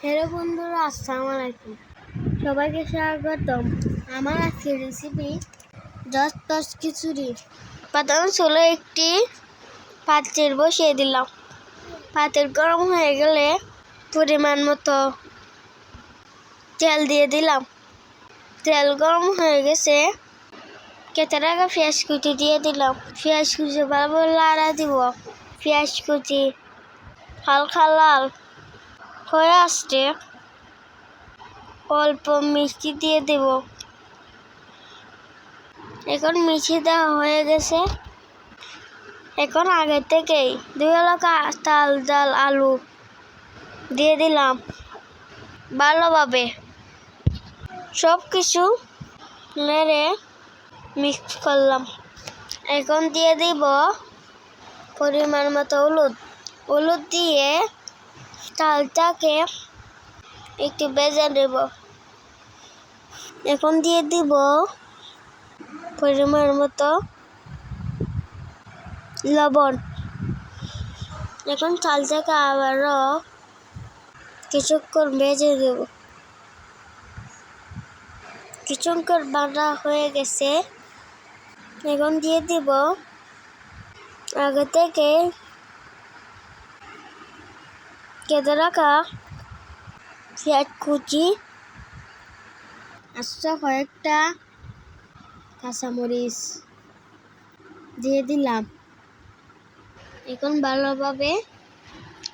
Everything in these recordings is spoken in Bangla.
হ্যালো বন্ধুরা, আসসালামু আলাইকুম। সবাইকে স্বাগতম। আমার আজকের রেসিপি দশ খিচুড়ি। প্রথমে চুলো একটি পাত্রে বসিয়ে দিলাম। পাত্র গরম হয়ে গেলে পরিমাণ মতো তেল দিয়ে দিলাম। তেল গরম হয়ে গেছে, কেটে রাখা পেঁয়াজ কুচি দিয়ে দিলাম। পেঁয়াজ কুচি ভালো লাড়া দিব। পেঁয়াজ কুচি হালকা লাল হয়ে আসছে, অল্প মিষ্টি দিয়ে দেব। এখন মিষ্টি দেওয়া হয়ে গেছে। এখন আগে থেকেই 2 এলাকা তাল ডাল আলু দিয়ে দিলাম। ভালোভাবে সব কিছু নেড়ে মিক্স করলাম। এখন দিয়ে দিব পরিমাণ মতো হলুদ দিয়ে চালটাকে একটু ভেজে নেব। এখন দিয়ে দিব পরিমাণ মতো লবণ। এখন চালটাকে আবারও কিছুক্ষণ ভেজে দেব। কিছুক্ষণ ভাজা হয়ে গেছে। এখন দিয়ে দিব আগে থেকে কেটে রাখা পেঁয়াজ কুচি, কয়েকটা কাঁচামরিচ দিয়ে দিলাম। এখন ভালোভাবে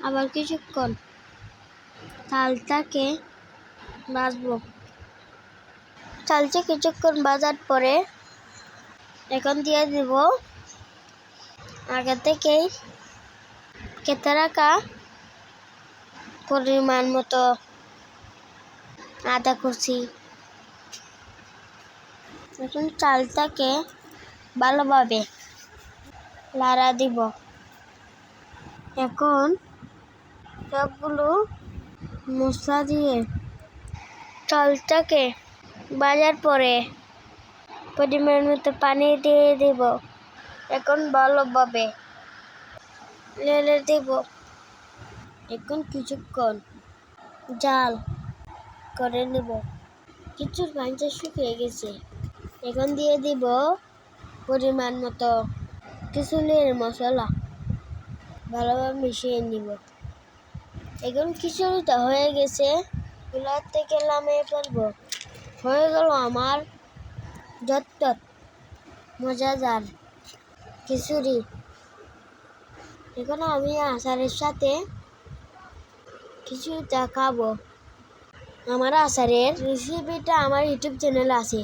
আবার কিছুক্ষণ চালটাকে ভাজবো। চালটা কিছুক্ষণ ভাজার পরে এখন দিয়ে দিব আগে থেকেই কেটে রাখা পরিমাণ মতো আদা কুচি। এখন চালটাকে ভালোভাবে লাড়া দিব। এখন সবগুলো মশলা দিয়ে চালটাকে ভাজার পরে পরিমাণ মতো পানি দিয়ে দেব। এখন ভালোভাবে নেড়ে দেব। এখন কিছুক্ষণ জাল করে নেব। কিছুর পানিটা শুকিয়ে গেছে। এখন দিয়ে দিব পরিমাণ মতো খিচুড়ির মশলা। ভালোভাবে মিশিয়ে নিব। এখন খিচুড়িটা হয়ে গেছে, চুলার থেকে নামিয়ে ফেলবো। হয়ে গেল আমার ঝটপট মজাদার খিচুড়ি। এখন আমি আচারের সাথে খিচুড়িটা খাবো। আমার আচারের রেসিপিটা আমার ইউটিউব চ্যানেলে আছে।